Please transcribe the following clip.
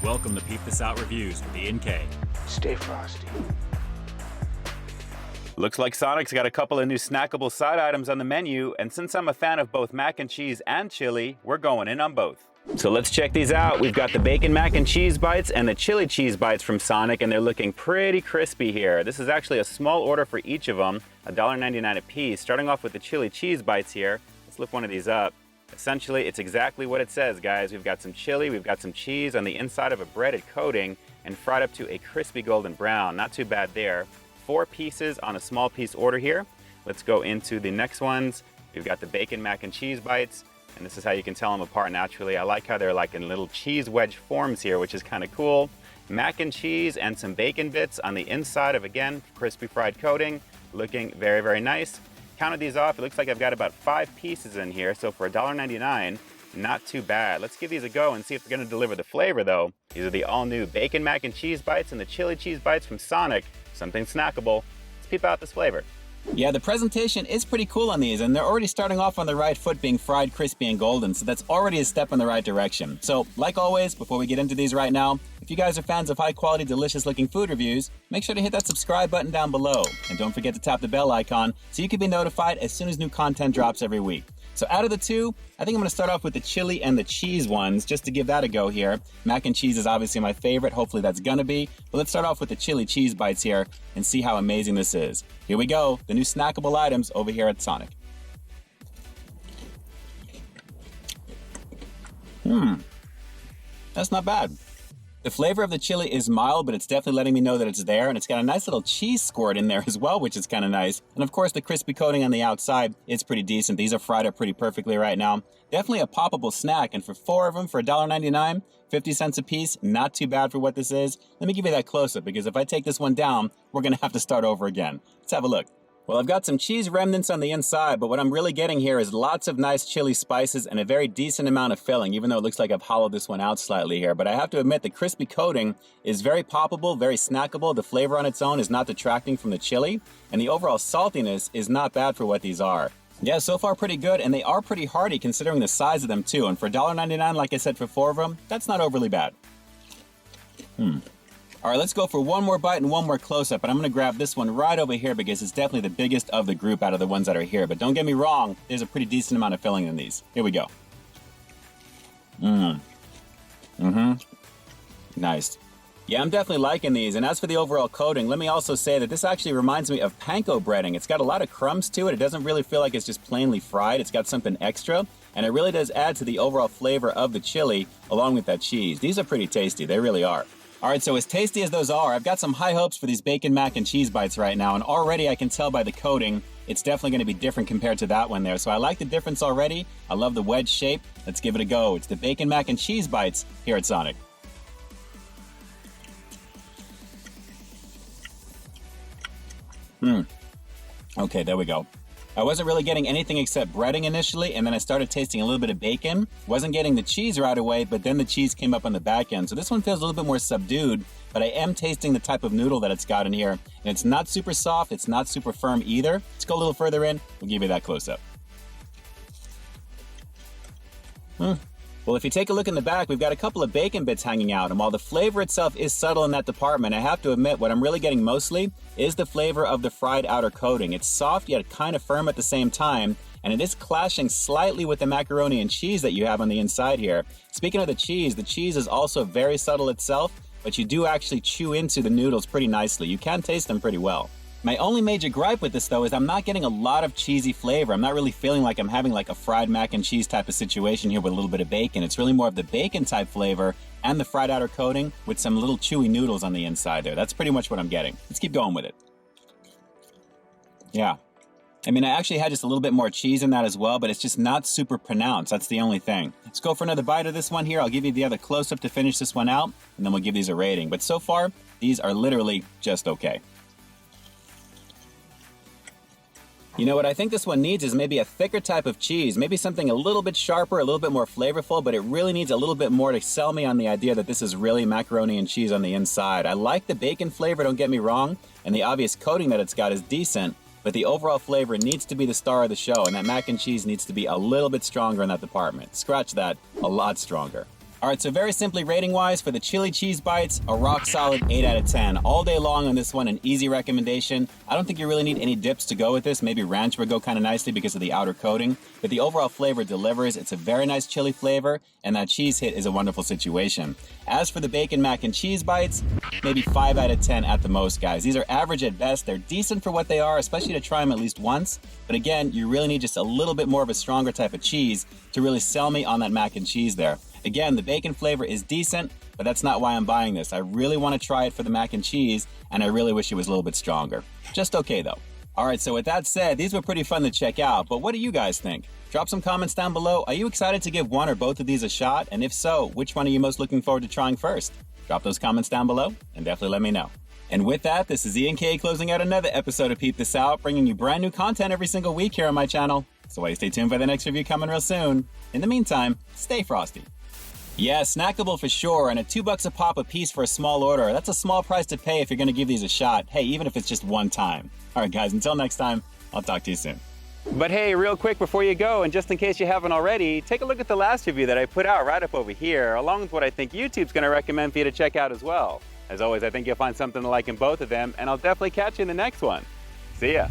Welcome to Peep This Out Reviews with Ian K. Stay frosty. Looks like Sonic's got a couple of new snackable side items on the menu, and since I'm a fan of both mac and cheese and chili, we're going in on both. So let's check these out. We've got the bacon mac and cheese bites and the chili cheese bites from Sonic, and they're looking pretty crispy here. This is actually a small order for each of them, $1.99 a piece. Starting off with the chili cheese bites here. Let's lift one of these up. Essentially, it's exactly what it says, guys. We've got some chili, we've got some cheese on the inside of a breaded coating and fried up to a crispy golden brown. Not too bad there. 4 pieces on a small piece order here. Let's go into the next ones. We've got the bacon mac and cheese bites, and this is how you can tell them apart naturally. I like how they're like in little cheese wedge forms here, which is kind of cool. Mac and cheese and some bacon bits on the inside of, again, crispy fried coating. Looking very, very nice. Counted these off, it looks like I've got about 5 pieces in here, so for $1.99, not too bad. Let's give these a go and see if they're gonna deliver the flavor though. These are the all new bacon mac and cheese bites and the chili cheese bites from Sonic. Something snackable. Let's peep out this flavor. Yeah, the presentation is pretty cool on these, and they're already starting off on the right foot being fried, crispy, and golden, so that's already a step in the right direction. So, like always, before we get into these right now, if you guys are fans of high-quality, delicious-looking food reviews, make sure to hit that subscribe button down below, and don't forget to tap the bell icon so you can be notified as soon as new content drops every week. So out of the two, I think I'm going to start off with the chili and the cheese ones, just to give that a go here. Mac and cheese is obviously my favorite. Hopefully that's going to be. But let's start off with the chili cheese bites here and see how amazing this is. Here we go, the new snackable items over here at Sonic. That's not bad. The flavor of the chili is mild, but it's definitely letting me know that it's there, and it's got a nice little cheese squirt in there as well, which is kind of nice. And of course, the crispy coating on the outside is pretty decent. These are fried up pretty perfectly right now. Definitely a poppable snack, and for 4 of them for $1.99, 50 cents a piece, not too bad for what this is. Let me give you that close-up, because if I take this one down, we're gonna have to start over again. Let's have a look. Well, I've got some cheese remnants on the inside, but what I'm really getting here is lots of nice chili spices and a very decent amount of filling, even though it looks like I've hollowed this one out slightly here. But I have to admit, the crispy coating is very poppable, very snackable. The flavor on its own is not detracting from the chili, and the overall saltiness is not bad for what these are. Yeah, so far pretty good, and they are pretty hearty considering the size of them too. And for $1.99, like I said, for 4 of them, that's not overly bad. All right, let's go for one more bite and one more close-up, and I'm going to grab this one right over here because it's definitely the biggest of the group out of the ones that are here. But don't get me wrong, there's a pretty decent amount of filling in these. Here we go. Nice. Yeah, I'm definitely liking these, and as for the overall coating, let me also say that this actually reminds me of panko breading. It's got a lot of crumbs to it. It doesn't really feel like it's just plainly fried. It's got something extra, and it really does add to the overall flavor of the chili along with that cheese. These are pretty tasty. They really are. All right, so as tasty as those are, I've got some high hopes for these bacon mac and cheese bites right now, and already I can tell by the coating, it's definitely going to be different compared to that one there. So I like the difference already. I love the wedge shape. Let's give it a go. It's the bacon mac and cheese bites here at Sonic. Okay, there we go. I wasn't really getting anything except breading initially, and then I started tasting a little bit of bacon. Wasn't getting the cheese right away, but then the cheese came up on the back end. So this one feels a little bit more subdued, but I am tasting the type of noodle that it's got in here. And it's not super soft, it's not super firm either. Let's go a little further in, we'll give you that close-up. Well, if you take a look in the back, we've got a couple of bacon bits hanging out, and while the flavor itself is subtle in that department, I have to admit what I'm really getting mostly is the flavor of the fried outer coating. It's soft yet kind of firm at the same time, and it is clashing slightly with the macaroni and cheese that you have on the inside here. Speaking of the cheese is also very subtle itself, but you do actually chew into the noodles pretty nicely. You can taste them pretty well. My only major gripe with this though is I'm not getting a lot of cheesy flavor. I'm not really feeling like I'm having like a fried mac and cheese type of situation here with a little bit of bacon. It's really more of the bacon type flavor and the fried outer coating with some little chewy noodles on the inside there. That's pretty much what I'm getting. Let's keep going with it. Yeah. I mean, I actually had just a little bit more cheese in that as well, but it's just not super pronounced. That's the only thing. Let's go for another bite of this one here. I'll give you the other close-up to finish this one out, and then we'll give these a rating. But so far, these are literally just okay. You know what I think this one needs is maybe a thicker type of cheese, maybe something a little bit sharper, a little bit more flavorful, but it really needs a little bit more to sell me on the idea that this is really macaroni and cheese on the inside. I like the bacon flavor, don't get me wrong, and the obvious coating that it's got is decent, but the overall flavor needs to be the star of the show, and that mac and cheese needs to be a little bit stronger in that department. Scratch that, a lot stronger. All right, so very simply rating-wise, for the chili cheese bites, a rock-solid 8 out of 10. All day long on this one, an easy recommendation. I don't think you really need any dips to go with this. Maybe ranch would go kind of nicely because of the outer coating. But the overall flavor delivers. It's a very nice chili flavor, and that cheese hit is a wonderful situation. As for the bacon mac and cheese bites, maybe 5 out of 10 at the most, guys. These are average at best. They're decent for what they are, especially to try them at least once. But again, you really need just a little bit more of a stronger type of cheese to really sell me on that mac and cheese there. Again, the bacon flavor is decent, but that's not why I'm buying this. I really want to try it for the mac and cheese, and I really wish it was a little bit stronger. Just okay, though. All right, so with that said, these were pretty fun to check out, but what do you guys think? Drop some comments down below. Are you excited to give one or both of these a shot? And if so, which one are you most looking forward to trying first? Drop those comments down below, and definitely let me know. And with that, this is Ian K closing out another episode of Peep This Out, bringing you brand new content every single week here on my channel. So why stay tuned for the next review coming real soon. In the meantime, stay frosty. Yeah, snackable for sure, and at $2 a pop a piece for a small order. That's a small price to pay if you're going to give these a shot. Hey, even if it's just one time. All right, guys, until next time, I'll talk to you soon. But hey, real quick before you go, and just in case you haven't already, take a look at the last review that I put out right up over here, along with what I think YouTube's going to recommend for you to check out as well. As always, I think you'll find something to like in both of them, and I'll definitely catch you in the next one. See ya.